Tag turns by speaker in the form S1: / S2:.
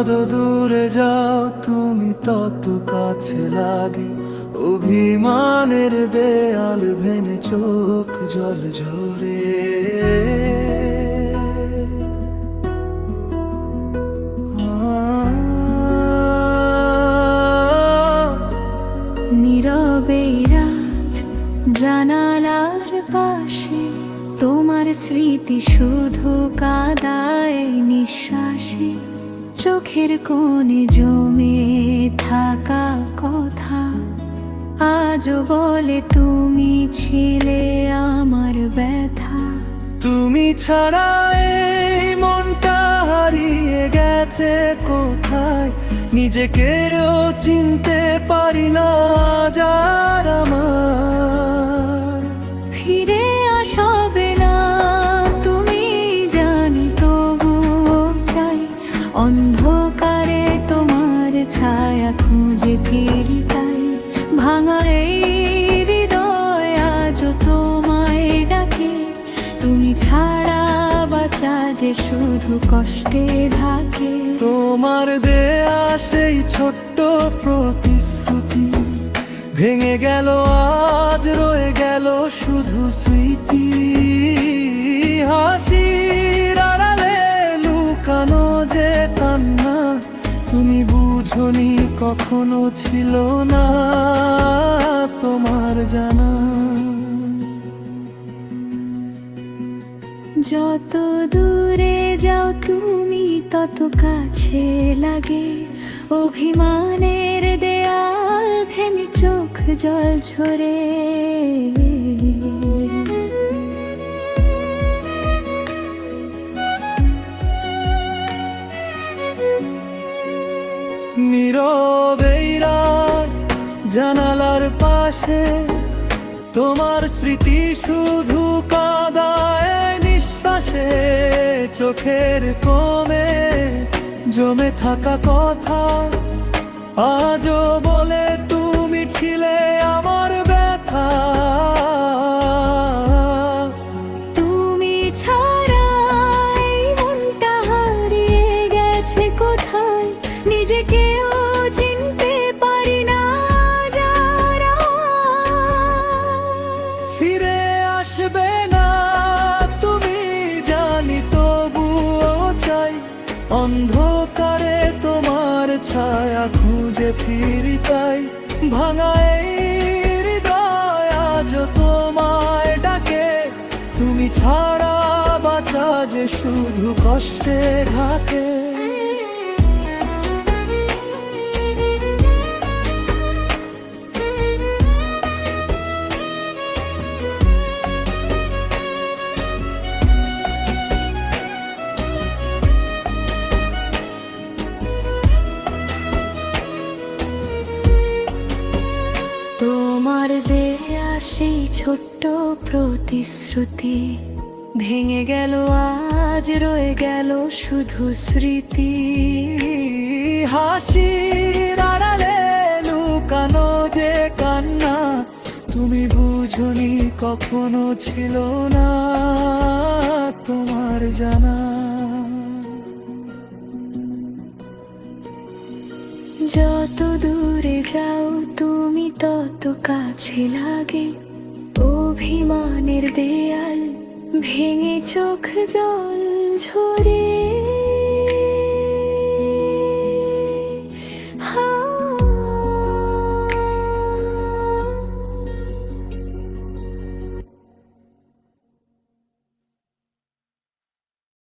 S1: যত দূরে যাও তুমি তত কাছে লাগে, অভিমানের দেয়াল ভেঙে চোখ জল ঝরে।
S2: নীরবে রাত জানালার পাশে, তোমার স্মৃতি শুধু কাদায় নিঃশ্বাসে। চোখের কোণে জমে থাকা কথা আজও বলে তুমি ছিলে আমার ব্যথা।
S1: তুমি ছাড়া এই মনটা হারিয়ে গেছে কোথায়, নিজেকেও চিনতে পারি না যার আমার।
S2: ফিরে আসবে না তুমি জানি, তবুও চাই অন্ধকারে তোমার ছায়া খুঁজে ফিরি তাই। ভাঙা এই হৃদয় আজও তোমায় ডাকে, তুমি ছাড়া বাঁচা যে শুধু কষ্টে থাকে।
S1: তোমার দেয়া সেই ছোট্ট প্রতিশ্রুতি ভেঙে গেল, আজ রয়ে গেল শুধু স্মৃতি। হাসির আড়ালে লুকানো যে কান্না, তুমি বুঝনি কখনো ছিল না তোমার জানা।
S2: যত দূরে যাও তুমি তত কাছে লাগে, অভিমানের দেয়াল ভেঙে চোখ জল ঝরে।
S1: নীরবে রাত জানালার পাশে, তোমার স্মৃতি শুধু কাদায় নিঃশ্বাসে। চোখের কোণে জমে থাকা কথা আজও বলে তুমি ছিলে আমার ব্যথা।
S2: তুমি ছাড়া এই মনটা হারিয়ে গেছে কোথায়, নিজেকেও চিনতে পারি না যারা।
S1: ফিরে আসবে না তুমি জানি, তবুও চাই অন্ধকারে তোমার ছায়া খুঁজে ফিরি তাই। ভাঙা এই হৃদয় আজও তোমায় ডাকে, তুমি ছাড়া বাঁচা যে শুধু কষ্টে ঢাকে।
S2: তোমার দেয়া সেই ছোট্ট প্রতিশ্রুতি ভেঙে গেল, আজ রয়ে গেল শুধু স্মৃতি।
S1: হাসির আড়ালে লুকানো যে কান্না, তুমি বুঝনি কখনো ছিল না তোমার জানা।
S2: যত দূরে যাও তুমি তত কাছে লাগে, অভিমানের দেয়াল ভেঙে চোখ জল ঝরে।